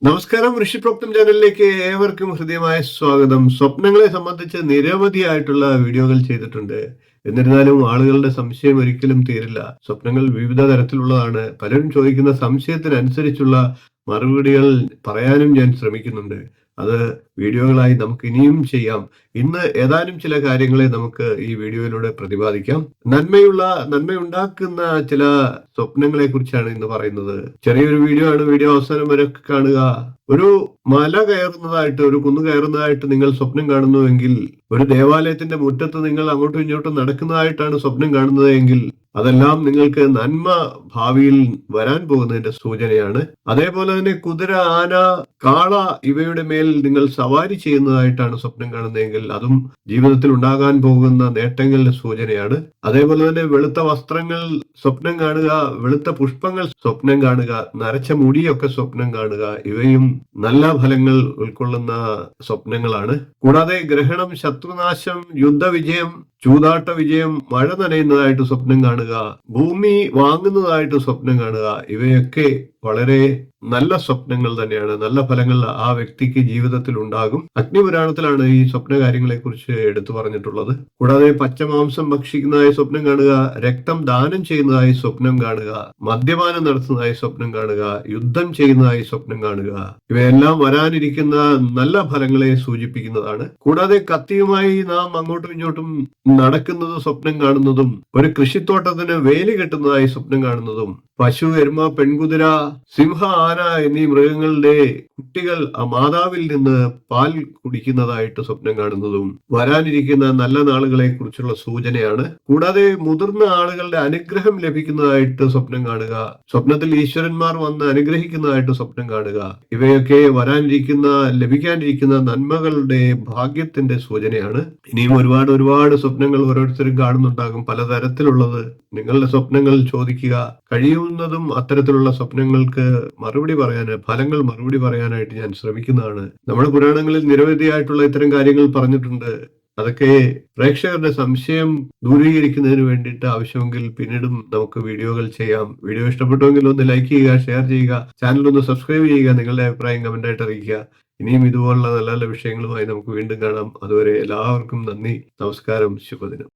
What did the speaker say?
നമസ്കാരം. ഋഷിപ്രോക്തം ചാനലിലേക്ക് ഏവർക്കും ഹൃദ്യമായ സ്വാഗതം. സ്വപ്നങ്ങളെ സംബന്ധിച്ച് നിരവധിയായിട്ടുള്ള വീഡിയോകൾ ചെയ്തിട്ടുണ്ട്. എന്നിരുന്നാലും ആളുകളുടെ സംശയം ഒരിക്കലും തീരില്ല. സ്വപ്നങ്ങൾ വിവിധ തരത്തിലുള്ളതാണ്. പലരും ചോദിക്കുന്ന സംശയത്തിനനുസരിച്ചുള്ള മറുപടികൾ പറയാനും ഞാൻ ശ്രമിക്കുന്നുണ്ട്. അത് വീഡിയോകളായി നമുക്ക് ഇനിയും ചെയ്യാം. ഇന്ന് ഏതാനും ചില കാര്യങ്ങളെ നമുക്ക് ഈ വീഡിയോയിലൂടെ പ്രതിപാദിക്കാം. നന്മയുണ്ടാക്കുന്ന ചില സ്വപ്നങ്ങളെ കുറിച്ചാണ് ഇന്ന് പറയുന്നത്. ചെറിയൊരു വീഡിയോ ആണ്. വീഡിയോ അവസാനം വരെ കാണുക. ഒരു മല കയറുന്നതായിട്ട്, ഒരു കുന്ന് കയറുന്നതായിട്ട് നിങ്ങൾ സ്വപ്നം കാണുന്നുവെങ്കിൽ, ഒരു ദേവാലയത്തിന്റെ മുറ്റത്ത് നിങ്ങൾ അങ്ങോട്ടും ഇങ്ങോട്ടും നടക്കുന്നതായിട്ടാണ് സ്വപ്നം കാണുന്നത് എങ്കിൽ, അതെല്ലാം നിങ്ങൾക്ക് നന്മ ഭാവിയിൽ വരാൻ പോകുന്നതിന്റെ സൂചനയാണ്. അതേപോലെ തന്നെ കുതിര, ആന, കാള ഇവയുടെ മേൽ നിങ്ങൾ സവാരി ചെയ്യുന്നതായിട്ടാണ് സ്വപ്നം കാണുന്നതെങ്കിൽ അതും ജീവിതത്തിൽ ഉണ്ടാകാൻ പോകുന്ന നേട്ടങ്ങളുടെ സൂചനയാണ്. അതേപോലെ തന്നെ വെളുത്ത വസ്ത്രങ്ങൾ സ്വപ്നം കാണുക, വെളുത്ത പുഷ്പങ്ങൾ സ്വപ്നം കാണുക, നരച്ച മുടിയൊക്കെ സ്വപ്നം കാണുക, ഇവയും നല്ല ഫലങ്ങൾ ഉൾക്കൊള്ളുന്ന സ്വപ്നങ്ങളാണ്. കൂടാതെ ഗ്രഹണം, ശത്രുനാശം, യുദ്ധവിജയം, ചൂതാട്ട വിജയം, മഴ നനയുന്നതായിട്ട് സ്വപ്നം കാണുക, ഭൂമി വാങ്ങുന്നതായിട്ട് സ്വപ്നം കാണുക, ഇവയൊക്കെ വളരെ നല്ല സ്വപ്നങ്ങൾ തന്നെയാണ്. നല്ല ഫലങ്ങൾ ആ വ്യക്തിക്ക് ജീവിതത്തിൽ ഉണ്ടാകും. അഗ്നിപുരാണത്തിലാണ് ഈ സ്വപ്ന കാര്യങ്ങളെ കുറിച്ച് എടുത്തു പറഞ്ഞിട്ടുള്ളത്. കൂടാതെ പച്ചമാംസം ഭക്ഷിക്കുന്നതായി സ്വപ്നം കാണുക, രക്തം ദാനം ചെയ്യുന്നതായി സ്വപ്നം കാണുക, മദ്യപാനം നടത്തുന്നതായി സ്വപ്നം കാണുക, യുദ്ധം ചെയ്യുന്നതായി സ്വപ്നം കാണുക, ഇവയെല്ലാം വരാനിരിക്കുന്ന നല്ല ഫലങ്ങളെ സൂചിപ്പിക്കുന്നതാണ്. കൂടാതെ കത്തിയുമായി നാം അങ്ങോട്ടും ഇങ്ങോട്ടും നടക്കുന്നത് സ്വപ്നം കാണുന്നതും, ഒരു കൃഷിത്തോട്ടത്തിന് വേലി കെട്ടുന്നതായി സ്വപ്നം കാണുന്നതും, പശു, എരുമ, പെൺകുതിര, സിംഹ, ആന എന്നീ മൃഗങ്ങളുടെ കുട്ടികൾ ആ മാതാവിൽ നിന്ന് പാൽ കുടിക്കുന്നതായിട്ട് സ്വപ്നം കാണുന്നതും വരാനിരിക്കുന്ന നല്ല നാളുകളെ കുറിച്ചുള്ള സൂചനയാണ്. കൂടാതെ മുതിർന്ന ആളുകളുടെ അനുഗ്രഹം ലഭിക്കുന്നതായിട്ട് സ്വപ്നം കാണുക, സ്വപ്നത്തിൽ ഈശ്വരന്മാർ വന്ന് അനുഗ്രഹിക്കുന്നതായിട്ട് സ്വപ്നം കാണുക, ഇവയൊക്കെ ലഭിക്കാനിരിക്കുന്ന നന്മകളുടെ ഭാഗ്യത്തിന്റെ സൂചനയാണ്. ഇനിയും ഒരുപാട് സ്വപ്നങ്ങൾ ഓരോരുത്തരും കാണുന്നുണ്ടാകും, പലതരത്തിലുള്ളത്. നിങ്ങളുടെ സ്വപ്നങ്ങൾ ചോദിക്കുക. കഴിയുന്നതും അത്തരത്തിലുള്ള സ്വപ്നങ്ങൾക്ക് ഫലങ്ങൾ മറുപടി പറയാനായിട്ട് ഞാൻ ശ്രമിക്കുന്നതാണ്. നമ്മുടെ പുരാണങ്ങളിൽ നിരവധിയായിട്ടുള്ള ഇത്തരം കാര്യങ്ങൾ പറഞ്ഞിട്ടുണ്ട്. അതൊക്കെ പ്രേക്ഷകരുടെ സംശയം ദൂരീകരിക്കുന്നതിന് വേണ്ടിയിട്ട് ആവശ്യമെങ്കിൽ പിന്നീടും നമുക്ക് വീഡിയോകൾ ചെയ്യാം. വീഡിയോ ഇഷ്ടപ്പെട്ടുവെങ്കിൽ ഒന്ന് ലൈക്ക് ചെയ്യുക, ഷെയർ ചെയ്യുക, ചാനൽ ഒന്ന് സബ്സ്ക്രൈബ് ചെയ്യുക, നിങ്ങളുടെ അഭിപ്രായം കമന്റായിട്ട് അറിയിക്കുക. ഇനിയും ഇതുപോലുള്ള നല്ല നല്ല വിഷയങ്ങളുമായി നമുക്ക് വീണ്ടും കാണാം. അതുവരെ എല്ലാവർക്കും നന്ദി, നമസ്കാരം, ശുഭദിനം.